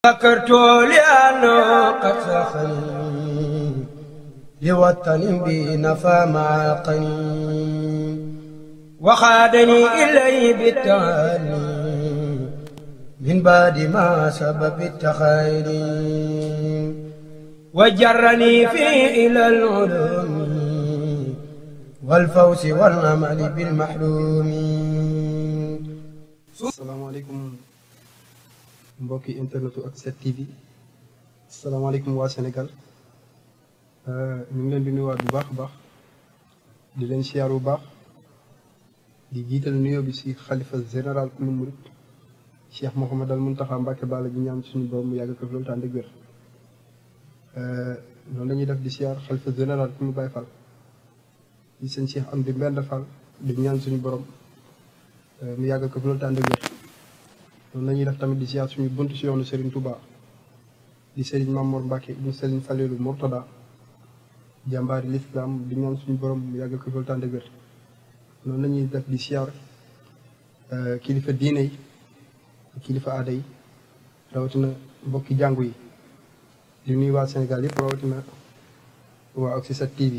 ذكرت لأنه قد ساخني لوطن بي نفى مع القنين وخادني إليه بالتهاني من بعد ما سبب التخير وجرني فيه إلى العلوم والفوز والأمل بالمحلوم. asalaamaaleykum mbokki internetu ak 7TV asalaamaaleykum waa Sénégal ñu ngi leen di nuyuwaat bu baax a baax di leen siyaar bu baax di jiital nuyoo bi ci xalifa général kulu murit Cheikh Mouhamadal Mountakha Mbacké Balla bi ñaan suñu borom mu yàgg ko fi loolu tànn ak wér noonu la ñuy def di siyaar xalifa général kulu Baye Fall di seen Cheikh Amdi Mbend Fall di ñaan suñu borom mu yàgg ko fi loolu tànn ak wér noonu la ñuy def tamit di siyaar suñu buntu si yoonu Serigne Touba di Serigne Mamour Mbacké ibn Serigne Falilou Mourtada jàmbaari l'islam di ñaan suñu borom mu yàgg ko fi loolu tànn ak wér noonu la ñuy def di siyaar kilifa diine yi kilifa aada yi rawatina mbokki jàngu yi di nuyu waa Sénégal yëpp rawatina waa ak 7TV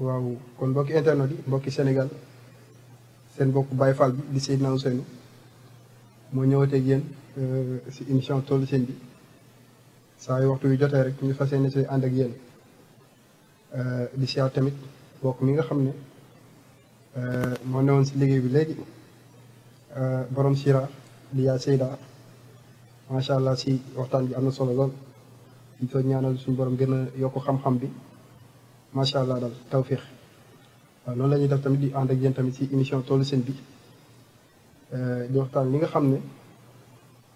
waaw kon mbokki internet yi mbokki Sénégal seen mbokk Baye Fall bi di Seydina Ousseynou moo ñëwateeg yéen si émission Tollu Sëñ bi saa yu waxtu yu jotee rek ñu fas yéene si ànd ak yéen di siyaar tamit mbokk mi nga xam ne moo newoon si liggéey bi léegi borom Sira di yaa Seyda macha allah si waxtaan bi am na solo lool di ko ñaanal suñu borom gën a yokk xam-xam bi macha allah daal tawfiix waaw noonu la ñuy def tamit di ànd ak yéen tamit si émission Tollu Sëñ bi di waxtaan li nga xam ne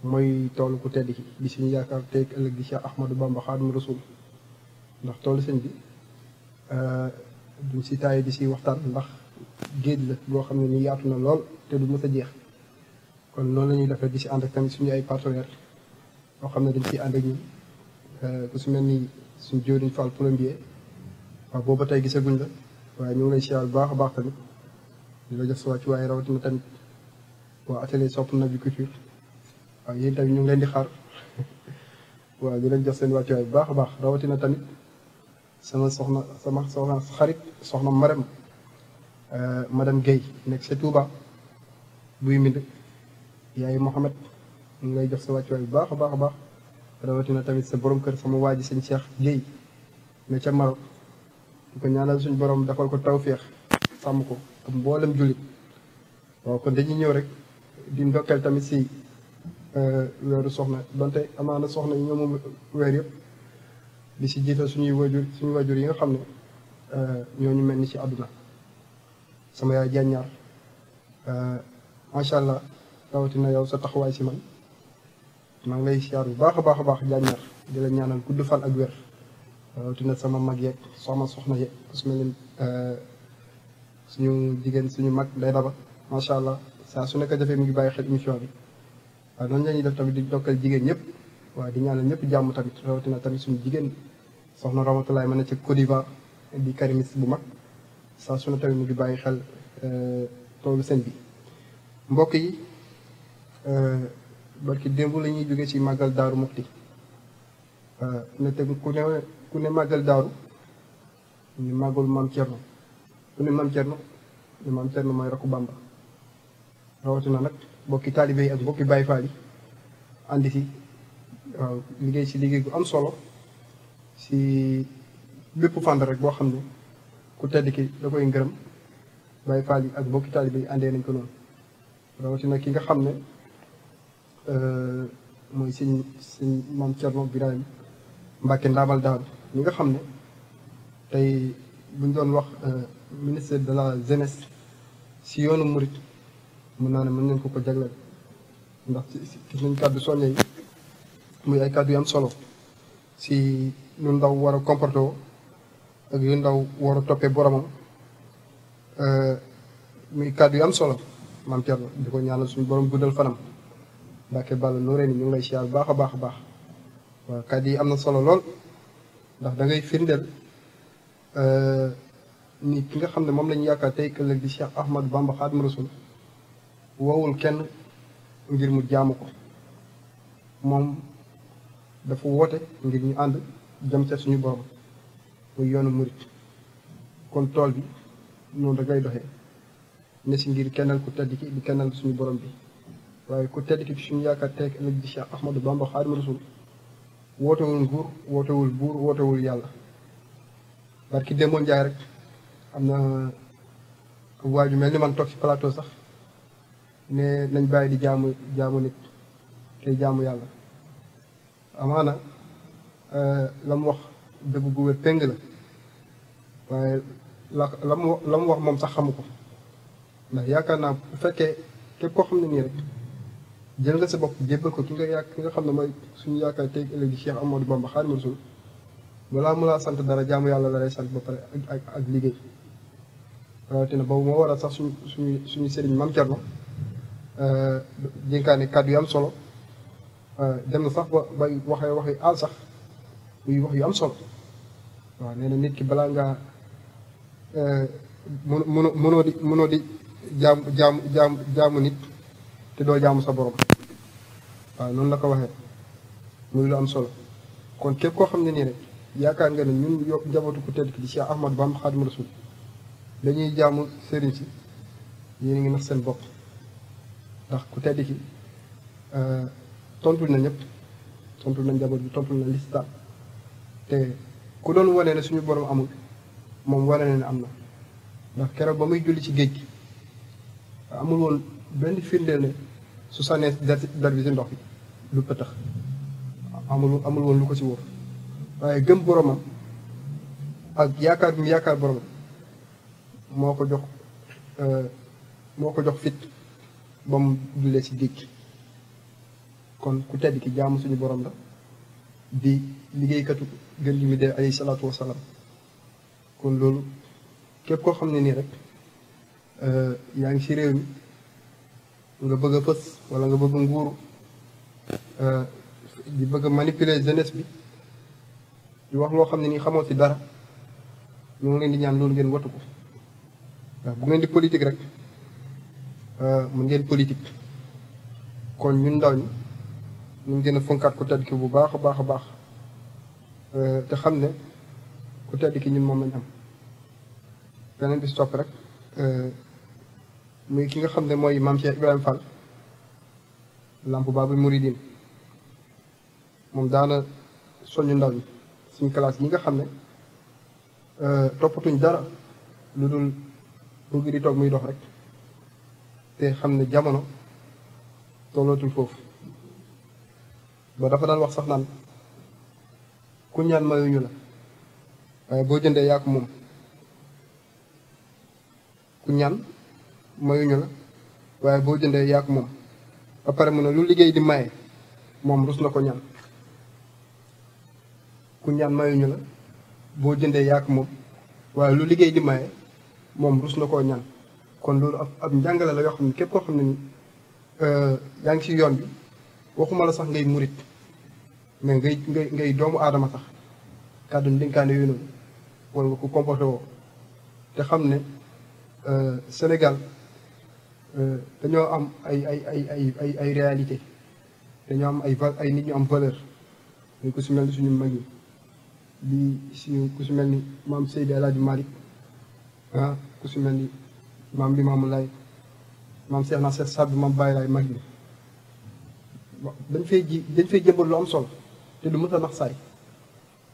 mooy toolu ku tedd ki di suñu yaakaar tey ëllëg di Cheikh Ahmadou Bamba Xaadimu Rasuul ndax toolu sëñ bi duñ si taay di si waxtaan ndax géej la boo xam ne ni yaatu na lool te du mës a jeex kon noonu la ñuy defee di si ànd ak tamit suñu ay partenaires yoo xam ne dañ siy ànd ak ñun ku si mel ni suñu jëwriñ Fall plombier waaw booba tey gisaguñ la waaye ñu ngi lay siyaar bu baax a baax tamit di la jox sa wàcc waaye rawatina tamit waa atelier Sopp Nabi Couture waaw yéen tamit ñu ngi leen di xaar waaw di leen jox seen wàcc waaye bu baax a baax rawatina tamit sama soxna xarit soxna Marème madame Guèye nekk sa Touba buy mbind yaay Mohamed ñu ngi lay jox sa wàcc waaye bu baax a baax a baax rawatina tamit sa borom kër sama waa ji sëñ Cheikh Guèye ne ca Maroc di ko ñaanal suñu borom defal ko tawféex sàmm ko ak mboolem jullit waaw kon dañuy ñëw rek di ndokkeel tamit si weeru soxna donte amaana soxna yi ñoo moom weer yëpp di si jiital suñu wajur yi nga xam ne ñooñu mel ni ci àdduna sama yaay jàññaar macha allah rawatina yow sa taxawaay si man maa ngi lay siyaar bu baax a baax a baax jàññaar di la ñaanal gudd fan ak wér rawatina sama mag yeeg soxna yeeg su mel ni suñu jigéen suñu mag day daba macha allah saa su nekk defee mu ngi bàyyi xel émission bi waaw noonu la ñuy def tamit di dokkal jigéen ñëpp waaw di ñaanal ñëpp jàmm tamit rawatina tamit suñu jigéen soxna Ramatulaay mën na ci Côte d'Ivoire di karimiste bu mag saa su ne tamit mu ngi bàyyi xel toolu sëñ bi mbokk yi barki démb la ñuy jógee ci màggal daaru Muxti ne te ku ne màggal daaru ñu màggal maam Cerno ku ne maam Cerno ne maam Cerno mooy rakku Bamba rawatina nag mbokki taalibe yi ak mbokki Baye Fall yi àndi si waaw liggéey si liggéey gu am solo si bépp fànn rek boo xam ne ku tedd ki da koy ngërëm Baye Fall yi ak mbokki taalibe yi àndee nañ ko noonu rawatina ki nga xam ne mooy sëñ maam Cerno Birahim Mbacké Ndamal Daaru ñi nga xam ne tey buñ doon wax ministre de la jeunesse si yoonu murit mën naa ne mën nañ ko jagleel ndax gis nañ kàddu soññe yi muy ay kàddu yu am solo si lu ndaw war a comporté woo ak yu ndaw war a toppee boromam muy kàddu yu am solo maam Thierno di ko ñaanal suñu borom guddal fanam Mbacké Balla nooree ni ñu ngi lay siyaar baax a baax a baax waaw kàddu yi am na solo lool ndax da ngay firndeel ni ki nga xam ne moom lañu yaakaar tey ëllëg di Cheikh Ahmadou Bamba Xaadimu Rasuul woowul kenn ngir mu jaamu ko moom dafa woote ngir ñu ànd jëm ca suñu borom muy yoonu murit kon tool bi noonu da ngay doxee ne si ngir kennal ku tedd ki di kennal suñu borom bi waaye ku tedd ki suñu yaakaar teeg ëllëg di Cheikh Ahmadou Bamba Xaadimu Rasuul wootewul nguur wootewul buur wootewul yàlla barki démboo njaay rek am na waaju mel ni man toog si plateau sax ne nañ bàyyi di jaamu nit tey jaamu yàlla amaana la mu wax dëgg gu wér péng la waaye la mu wax moom sax xamu ko ndax yaakaar naa bu fekkee képp koo xam ne nii rek jël nga sa bopp jébbal ko ki nga xam ne mooy suñu yaakaar tey ëllëg di Cheikh Ahmadou Bamba Xaadimu Rasuul balaa mu laa sant dara jaamu yàlla la lay sant ba pare ak liggéey rawatina boobu moo waral sax suñu sëriñ Maam Cerno jénkaane kàddu yu am solo dem na sax ba waxi àll sax muy wax yu am solo waaw nee na nit ki balaa ngaa mënoo di jaamu nit te doo jaamu sa borom waaw noonu la ko waxee muy lu am solo kon képp koo xam ne nii rek yaakaar nga ne ñun njabootu ku tedd ki di Cheikh Ahmadou Bamba Xaadimu Rasuul dañuy jaamu sëriñ si yéen a ngi nax seen bopp ndax ku tedd ki tontul na ñëpp tontul na njaboot bi tontul na lislaam te ku doon wane ne suñu borom amul moom wane na ne am na ndax keroog ba muy julli ci géej gi amul woon benn firndeel ne su sànnee der bi si ndox bi du pëtax amul woon lu ko si wóor waaye gëm boromam ak yaakaar bi mu yaakaar boromam moo ko jox fit ba mu jullee si géej gi kon ku tedd ki jaamu suñu borom la di liggéeykatu gën gi mi dee alayhi salaatu wasalaam kon loolu képp koo xam ne nii rek yaa ngi ci réew mi nga bëgg a fës wala nga bëgg nguuru di bëgg a manipuler jeunesse bi di wax loo xam ne nii xamoo ci dara ñu ngi leen di ñaan loolu ngeen watu ko ndax bu ngeen di politique rek mën ngeen politique kon ñun ndaw ñi ñu ngi gën a fonkaat ku tedd ki bu baax a baax a baax te xam ne ku tedd ki ñun moom lañ am beneen bi si topp rek muy ki nga xam ne mooy maam Cheikh Ibrahima Fall Lamp Baabul Mouridine moom daana soññu ndaw ñi suñu classe yi nga xam ne toppatuñ dara lu dul bëgg di toog muy dox rek te xam ne jamono tollootul foofu ba dafa daan wax sax naan ku ñaan mayuñu la waaye boo jëndee yaa ko moom ku ñaan mayuñu la waaye boo jëndee yaa ko moom ba pare mu ne lu liggéey di maye moom rus na ko ñaan ku ñaan mayuñu la boo jëndee yaa ko moom waaye lu liggéey di maye moom rus na koo ñaan kon loolu ab njàngale la yoo xam ne képp koo xam ne ni yaa ngi ci yoon bi waxuma la sax ngay murit mais ngay doomu aadama sax kàddu ndénkaane yooyu noonu war nga ko comporté woo te xam ne Sénégal dañoo am ay réalité dañoo am ay nit ñu am valeur ñu ko si mel ni suñu mag yi di suñu ku si mel ni maam Seydi El Hadji Malick ku si mel ni maam Limaamu Laay maam Seex na Seex Saadu maam Baay Laay mag yi dañ fay jëmbal lu am solo te du mës a nax saay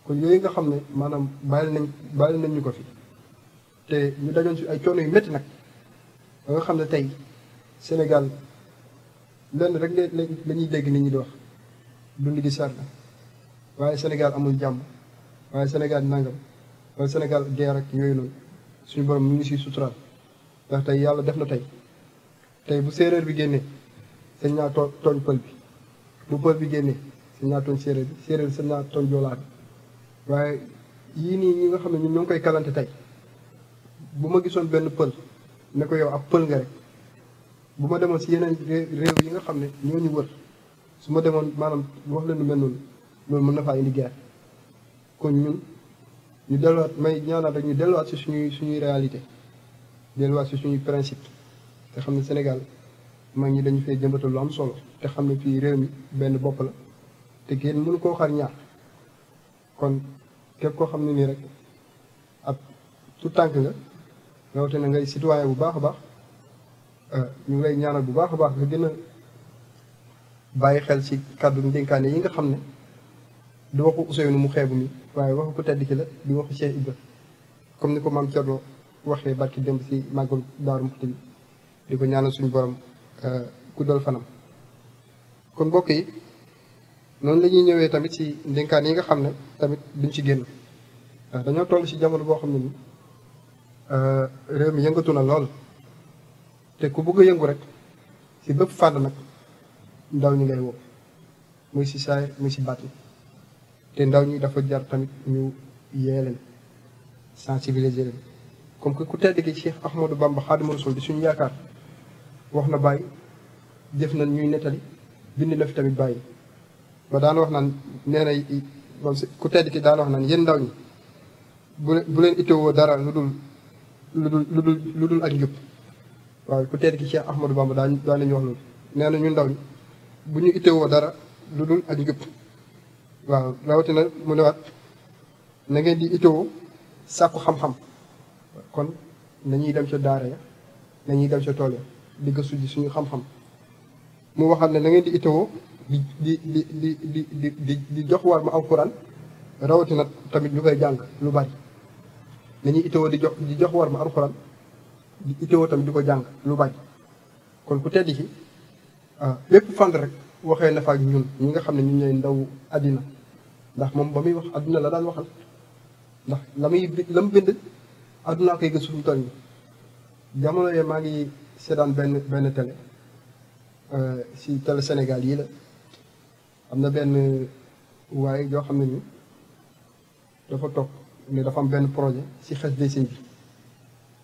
kon yooyu nga xam ne maanaam bàyyil nañ ñu ko fi te ñu dajoon si ay coono yu métti nag ba nga xam ne tey Sénégal lenn rek la ñuy dégg nit ñi di wax dund gi seer na waaye Sénégal amul jàmm waaye Sénégal nangam waaye Sénégal guerre ak yooyu noonu suñu borom mu ngi siy suturaal ndax tey yàlla def na tey bu séeréer bi génnee sañ naa tooñ pël bi bu pël bi génnee sañ naa tooñ séeréer bi séeréer sañ naa tooñ joolaa bi waaye yii nii ñi nga xam ne ñun ñoo ngi koy kalante tey bu ma gisoon benn pël ne ko yow ab pël nga rek bu ma demoon si yeneen réew yi nga xam ne ñoo ñu wër su ma demoon maanaam wax leen lu mel noonu loolu mën na faa indi guerre kon ñun ñu delluwaat may ñaanaat rek ñu delluwaat si suñuy réalité delluwaat si suñuy principe te xam ne Sénégal mag ñi dañu fay jëmbatal lu am solo te xam ne fii réew mi benn bopp la te kenn mënu koo xar ñaar kon képp koo xam ne nii rek ab tout tànk nga rawatina ngay citoyen bu baax a baax ñu ngi lay ñaanal bu baax a baax nga gën a bàyyi xel ci kàddu ndénkaane yi nga xam ne du waxu Ousseynou mu xeebu mi waaye waxu ko tedd ki la di waxu Cheikh Ibra comme ni ko maam Thierno waxee barki démb ci màggal Daaru Muxti bi di ko ñaanal suñu borom guddal fanam. kon mbokk yi noonu la ñuy ñëwee tamit ci ndénkaan yi nga xam ne tamit duñ ci génn ndax dañoo toll ci jamono boo xam ne ni réew mi yëngatu na lool te ku bëgg a yëngu rek ci bépp fànn nag ndaw ñi ngay woo muy ci saay muy ci baat te ndaw ñi dafa jar tamit ñu yee leen sensibiliser leen comme que ku tedd ki Cheikh Ahmadou Bamba Xaadimu Rasuul di suñu yaakaar wax na bàyyi def na ñuy nettali bind na fi tamit bàyyi ba daan wax naan nee na moom ku tedd ki daan wax naan yéen ndaw ñi bu leen itteewoo dara lu dul ak njub waaw ku tedd ki Cheikh Ahmadou Bamba daan nañu wax loolu nee na ñun ndaw ñi bu ñu itteewoo dara lu dul ak njub waaw rawatina mu ne waat na ngeen di itteewoo sàkku xam-xam kon nañuy dem ca daara ya nañuy dem ca tool ya di gëstu ji suñu xam-xam mu waxal ne na ngeen di itteewoo di jox war ma alxuraan rawatina tamit ñu koy jàng lu bari nañuy itteewoo di jox war ma alxuraan di itteewoo tamit di ko jàng lu bari kon ku tedd ki lépp fànn rek waxee na fa ak ñun ñi nga xam ne ñun ñooy ndaw àddina ndax moom ba muy wax àdduna la daan waxal ndax la mu bind àdduna koy gëstu mu toll nii jamono yee maa ngi seetaan benn télé si télé Sénégal yii la am na benn waaye joo xam ne ni dafa toog ne dafa am benn projet si xasida sëñ bi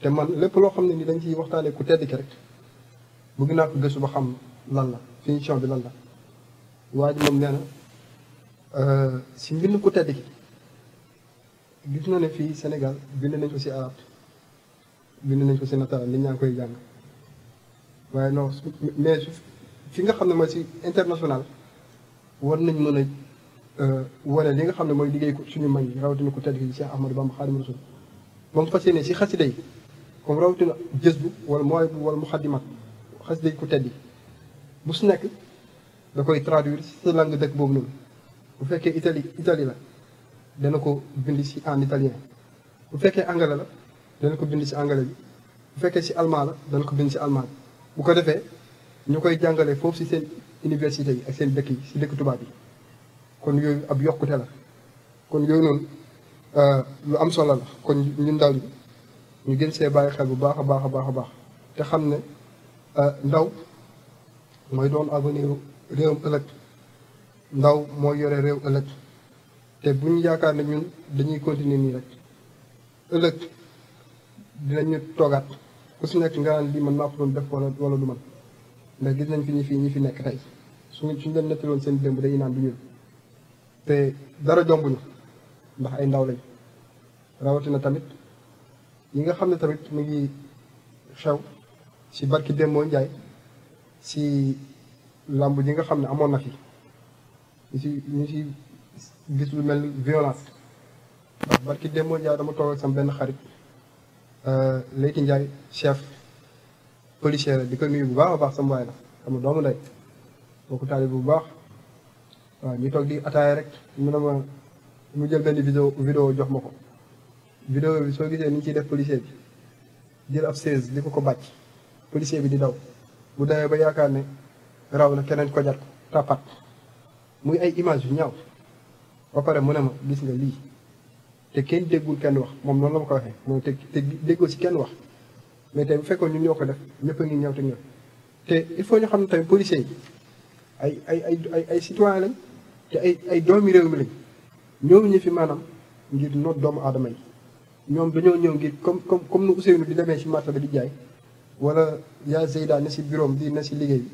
te man lépp loo xam ne ni dañ ciy waxtaanee ku tedd ki rek bëgg naa ko gëstu ba xam lan la finition bi lan la waa ji moom nee na si mbind ku tedd ki gis na ne fii Sénégal bind nañ ko si arab bind nañ ko si nataal nit ñaa ngi koy jàng waaye non mais fi nga xam ne mooy si international war nañ mën a wane li nga xam ne mooy liggéey ko suñu mag yi rawatina ku tedd ki Cheikh Ahmadou Bamba Xaadimu Rasuul moom fas yéene si xasida yi comme rawatina jës bu wala mooy bu wala mu xaddimat xasida yi ku tedd yi bu su nekk da koy traduire si sa langue dëkk boobu noonu bu fekkee Italie la dana ko bind si en italien bu fekkee anglais la dana ko bind si anglais bi bu fekkee si allemand la dana ko bind si allemand bi bu ko defee ñu koy jàngalee foofu si seen université yi ak seen dëkk yi si dëkk tubaab yi kon yooyu ab yokkute la kon yooyu noonu lu am solo la kon ñun ndaw ñi ñu gën see bàyyi xel bu baax a baax a baax a baax te xam ne ndaw mooy doon avenir réewam ëllëg ndaw mooy yore réew ëllëg te bu ñu yaakaar ne ñun dañuy continuer nii rek ëllëg dinañu toogaat ku si nekk nga naan lii man maa ko doon def wala du man ndax gis nañ fi ñi fi nekk tey suñu leen nettaloon seen démb dañuy naan du ñun te dara jombuñu ndax ay ndaw lañ rawatina tamit yi nga xam ne tamit mu ngi xew si barki Demba Njaay si làmb ji nga xam ne amoon na fi ñu si gis lu mel ni violence ndax barki Demba Njaay dama toog ak sama benn xarit Leyti Njaay chef policier la di ko nuyu bu baax a baax sama waay la sama doomu ndey boo ko taali bu baax waaw ñu toog di ataaya rek mu ne ma mu jël benn vidéo jox ma ko vidéo bi soo gisee ni ñu ciy def policier bi jël ab 16 di ko bàcc policier bi di daw bu dawee ba yaakaar ne raw na keneen ko jat tàppat muy ay image yu ñaaw ba pare mu ne ma gis nga lii te kenn déggul kenn wax moom noonu la ma ko waxee moom te déggoo ci kenn wax mais tey bu fekkoon ñun ñoo ko def ñëpp a ngi ñëw te ñëw te il faut ñu xam ne tamit policiers yi ay citoyen lañ te ay doomi réew mi lañ ñëw ñu fi maanaam ngir noot doomu aadama yi ñoom dañoo ñëw ngir comme nu Ousseynou di demee ci marché bi di jaay wala yaa Zeyda ne ci bureau am di ne ci liggéey bi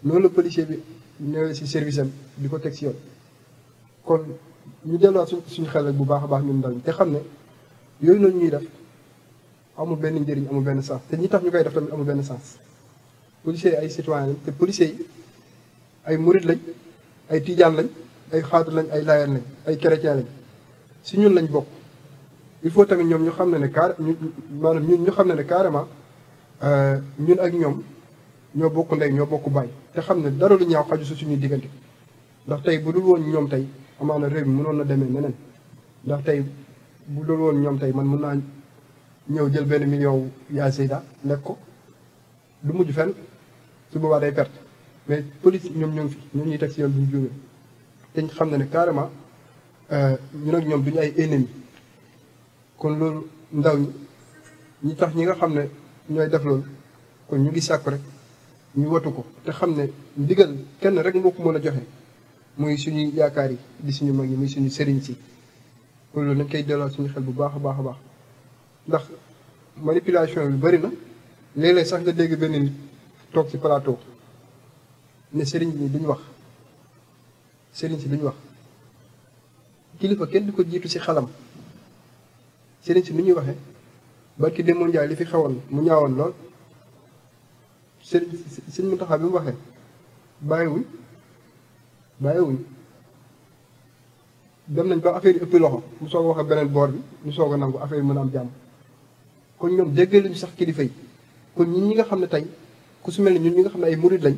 noonu la policier bi ñëwee ci service am di ko teg ci yoon kon ñu delluwaat suñu xel rek bu baax a baax ñun ndaw ñi te xam ne yooyu noonu ñuy def amul benn njëriñ amul benn sens te ñi tax ñu koy def tamit amul benn sens policiers yi ay citoyen lañ te policiers yi ay murit lañ ay tijaan lañ ay xaadir lañ ay laayeen lañ ay chrétien lañ si ñun lañ bokk. il faut tamit ñoom ñu xam ne ne maanaam ñun ñu xam ne ne carrément ñun ak ñoom ñoo bokk ndey ñoo bokk baay te xam ne dara lu ñaaw xaju su suñuy diggante ndax tey bu dul woon ñoom tey amaana réew mi mënoon na demee neneen ndax tey bu dul woon ñoom tey man mën naa ñëw jël benn million yaa Seyda lekk ko du mujj fenn su boobaa day perte mais police ñoom ñoo ngi fi ñoom ñuy teg si yoon bu ñu jógee te ñu xam ne ne carrément ñun ak ñoom duñu ay ennemis kon loolu ndaw ñi tax ñi nga xam ne ñooy def loolu kon ñu ngi sàkku rek ñu watu ko te xam ne ndigal kenn rek moo ko mën a joxe muy suñuy yaakaar yi di suñu mag yi muy suñu sëriñ si kon loolu dañ koy delloo suñu xel bu baax a baax a baax ndax manipulation bi bëri na léeg-léeg sax nga dégg benn nit toog ci plateau ne sëriñ bi duñ wax sëriñ si duñ wax kilifa kenn di ko jiitu si xalam sëriñ si nu ñuy waxee barki démb Njaay li fi xewoon mu ñaawoon lool sëriñ Muntaxa bi mu waxee bàyyiwuñ dem nañ ba affaire yi ëpp loxo mu soog a wax beneen boor bi ñu soog a nangu affaire yi mën a am jàmm kon ñoom déggal luñu sax kilifa yi kon ñi nga xam ne tey ku su mel ni ñun ñi nga xam ne ay murid lañ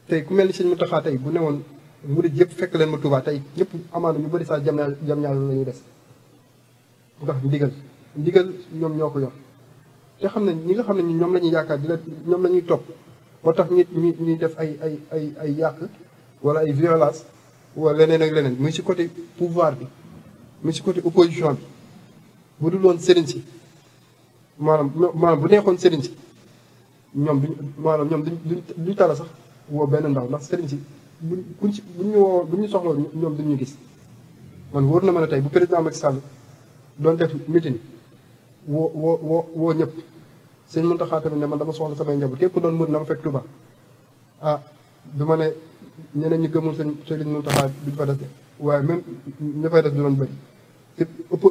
tey ku mel ni sëriñ Muntaxa tey bu newoon murid yëpp fekk leen ma Tuubaa tey ñëpp amaana ñu bëri sax jam ñaar la ñuy des ndax ndigal ñoom ñoo ko yor te xam ne ñi nga xam ne ñoom la ñuy yaakaar di la ñoom la ñuy topp moo tax ñuy def ay yàq wala ay violence wala leneen ak leneen muy si côté pouvoir bi muy si côté opposition bi bu dul woon sëriñ si maanaam bu neexoon sëriñ si ñoom duñ tala sax woo benn ndaw ndax sëriñ si buñ ñu soxla ñoom duñ ñu gis man wóor na ma ne tey bu président Macky Sall doon def meeting woo ñëpp sëñ Muntaxa tamit ne man dama soxla samay njaboot képp doon mën na ma fekk Touba du ma ne ñeneen ñi gëmul sëñ Muntaxa duñ fa des de waaye même ña fay des du doon bëri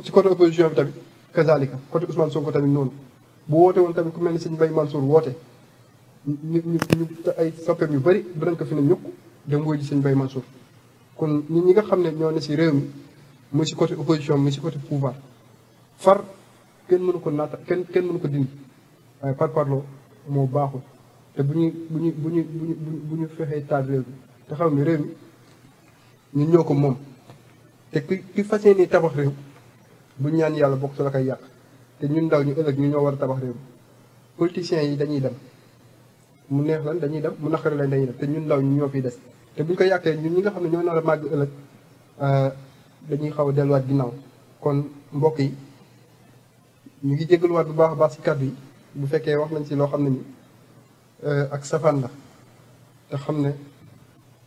ci côté opposition bi tamit kazalika côté Ousmane Sonko tamit noonu bu woote woon tamit ku mel ni sëñ Mbaye Mansour woote ñu ay soppeem yu bëri danañ ko fi ne ñukk dem woy ji sëñ Mbaye Mansour kon ñi nga xam ne ñoo ne si réew mi muy si côté opposition muy si côté pouvoir far kenn mënu ko naata kenn mënu ko dindi waaye parloo moo baaxul te bu ñu fexee taal réew mi te xam ne réew mi ñun ñoo ko moom te ki fas yéene tabax réew bu ñaan yàlla bokk su la koy yàq te ñun ndaw ñu ëllëg ñu ñoo war a tabax réew mi politiciens yi dañuy dem mu neex lan dañuy dem mu naqari lañ dañuy dem te ñun ndaw ñu ñoo fiy des te buñ ko yàqee ñun ñi nga xam ne ñoo nar a màgg ëllëg dañuy xaw a delluwaat ginnaaw kon mbokk yi ñu ngi jégaluwaat bu baax a baax si kàddu yi bu fekkee wax nañ si loo xam ne ni ak safaan la te xam ne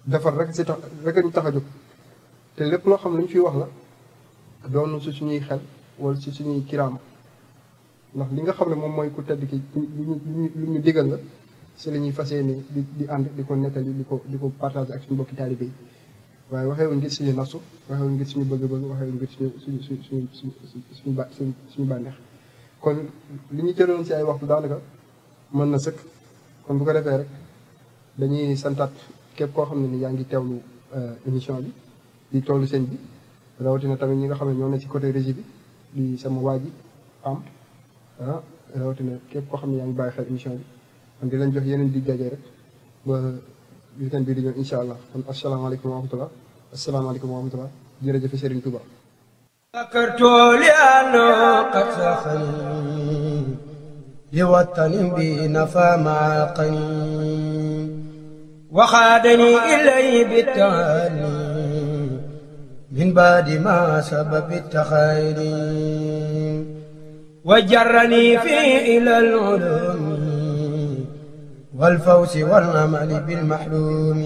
defar rek si tax rek ñu tax a jóg te lépp loo xam ne lu ñu fiy wax la doon si suñuy xel wala si suñuy kiraama ndax li nga xam ne moom mooy ku tedd ki lu ñu digal la si la ñuy fas yéene di ànd di ko nettali di ko partager ak suñu mbokki taalibe yi waaye waxee wuñ ngir suñu nasu waxee wuñ ngir suñu bëgg-bëgg waxee wuñ ngir suñu bànneex kon li ñu jëloon si ay waxtu daanaka mën na sëkk kon bu ko defee rek dañuy santaat képp koo xam ne ni yaa ngi teewlu émission bi di tollu sëñ bi rawatina tamit ñi nga xam ne ñoo ne ci côté régie bi di sama waa ji am rawatina képp koo xam ne yaa ngi bàyyi xel émission bi kon di leen jox yeneen di jaje rek ba weekend bi di ñëw incha allah kon asalaamaaleykum wa rahmatulah asalaamaaleykum wa rahmatulah jërëjëf Serigne Touba. سكرت لأنه قد سخني لوطن بي نفى مع القنين وخادني إليه بالتهاني من بعد ما سبب التخير وجرني فيه إلى العلوم والفوز والأمل بالمحلوم